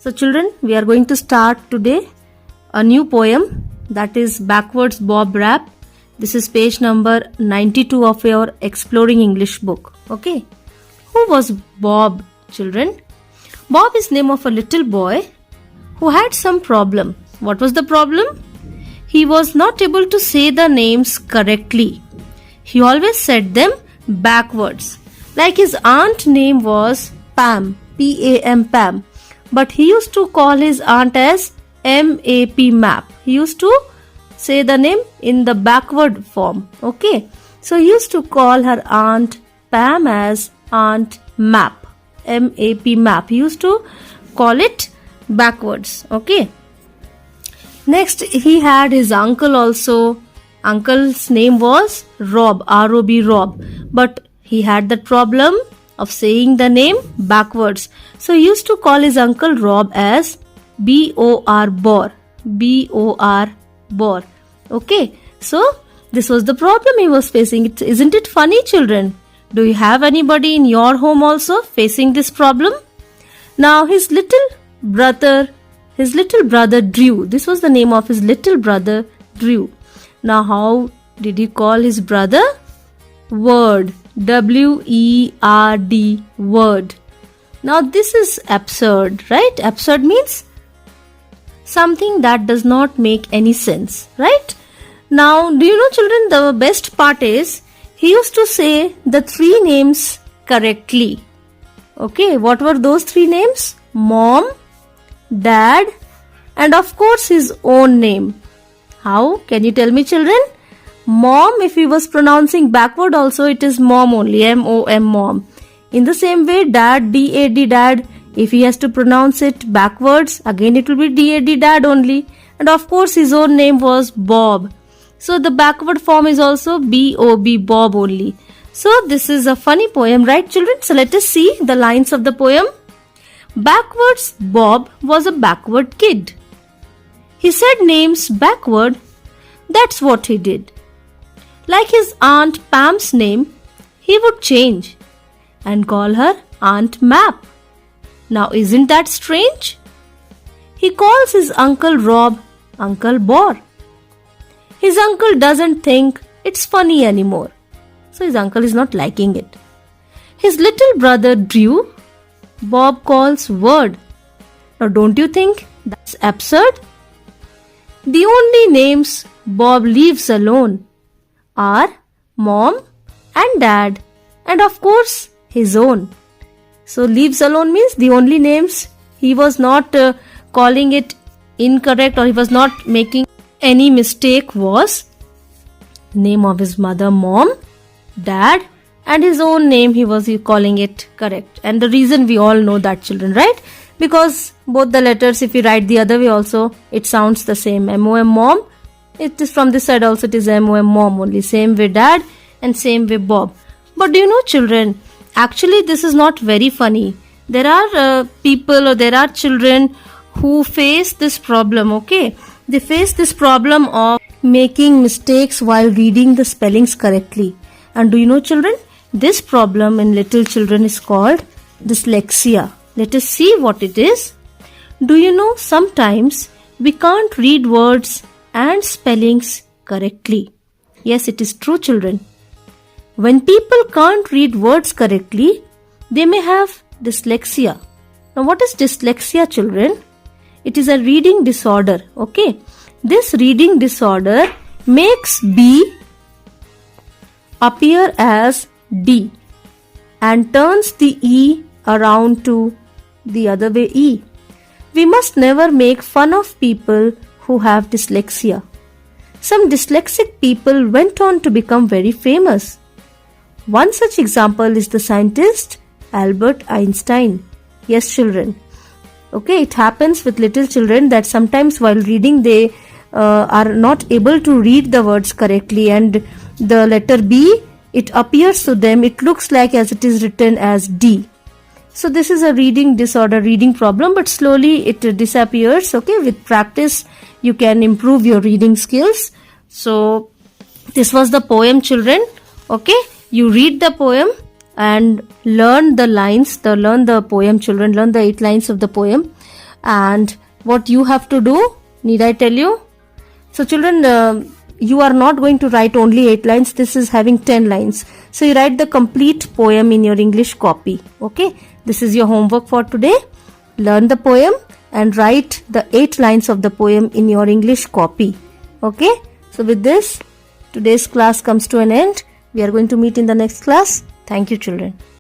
So children, we are going to start today a new poem, that is Backwards Bob Rap. This is page number 92 of your Exploring English book. Okay. Who was Bob, children? Bob is name of a little boy who had some problem. What was the problem? He was not able to say the names correctly. He always said them backwards. Like his aunt name was Pam, P-A-M, Pam. But he used to call his aunt as M-A-P, Map. He used to say the name in the backward form. Okay. So he used to call her aunt Pam as Aunt Map. M-A-P, Map. He used to call it backwards. Okay. Next, he had his uncle also. Uncle's name was Rob, R-O-B, Rob. But he had that problem of saying the name backwards. So he used to call his uncle Rob as B-O-R, Bor. B-O-R, Bor. Okay. So this was the problem he was facing. Isn't it funny, children? Do you have anybody in your home also facing this problem? Now his little brother Drew. This was the name of his little brother Drew. Now how did he call his brother? Word. W-E-R-D. Word. Now this is absurd, right? Absurd means something that does not make any sense, right? Now do you know, children, the best part is he used to say the three names correctly. Okay, what were those three names? Mom, Dad, and of course his own name. How? Can you tell me, children? Mom, if he was pronouncing backward also, it is mom only, M-O-M, mom. In the same way, dad, D-A-D, dad, if he has to pronounce it backwards, again it will be D-A-D, dad only. And of course his own name was Bob. So the backward form is also B-O-B, Bob only. So this is a funny poem, right, children? So let us see the lines of the poem. Backwards Bob was a backward kid. He said names backward, that's what he did. Like his Aunt Pam's name, he would change and call her Aunt Map. Now isn't that strange? He calls his Uncle Rob Uncle Bor. His uncle doesn't think it's funny anymore. So his uncle is not liking it. His little brother Drew, Bob calls Word. Now don't you think that's absurd? The only names Bob leaves alone are Mom and Dad and of course his own. So leaves alone means the only names he was not calling it incorrect, or he was not making any mistake, was name of his mother Mom, Dad, and his own name he was calling it correct. And the reason we all know that, children, right? Because both the letters, if you write the other way also, it sounds the same. M-O-M, Mom. It is from this side also, it is M-O-M, Mom only. Same way Dad and same way Bob. But do you know, children, actually this is not very funny. There are people, or there are children who face this problem, okay? They face this problem of making mistakes while reading the spellings correctly. And do you know, children, this problem in little children is called dyslexia. Let us see what it is. Do you know, sometimes we can't read words and spellings correctly. Yes, it is true, children. When people can't read words correctly, they may have dyslexia. Now what is dyslexia, children? It is a reading disorder, okay? This reading disorder makes B appear as D and turns the E around to the other way E. We must never make fun of people who have dyslexia. Some dyslexic people went on to become very famous. One such example is the scientist Albert Einstein. Yes, children. Okay, it happens with little children that sometimes while reading they are not able to read the words correctly, and the letter B, it appears to them, it looks like as it is written as D. So this is a reading disorder, reading problem, but slowly it disappears. Okay, with practice you can improve your reading skills. So this was the poem, children. Okay, you read the poem and learn the lines, learn the poem, children, learn the 8 lines of the poem. And what you have to do, need I tell you? So children, you are not going to write only 8 lines. This is having 10 lines. So you write the complete poem in your English copy. Okay. This is your homework for today. Learn the poem and write the 8 lines of the poem in your English copy. Okay. So with this, today's class comes to an end. We are going to meet in the next class. Thank you, children.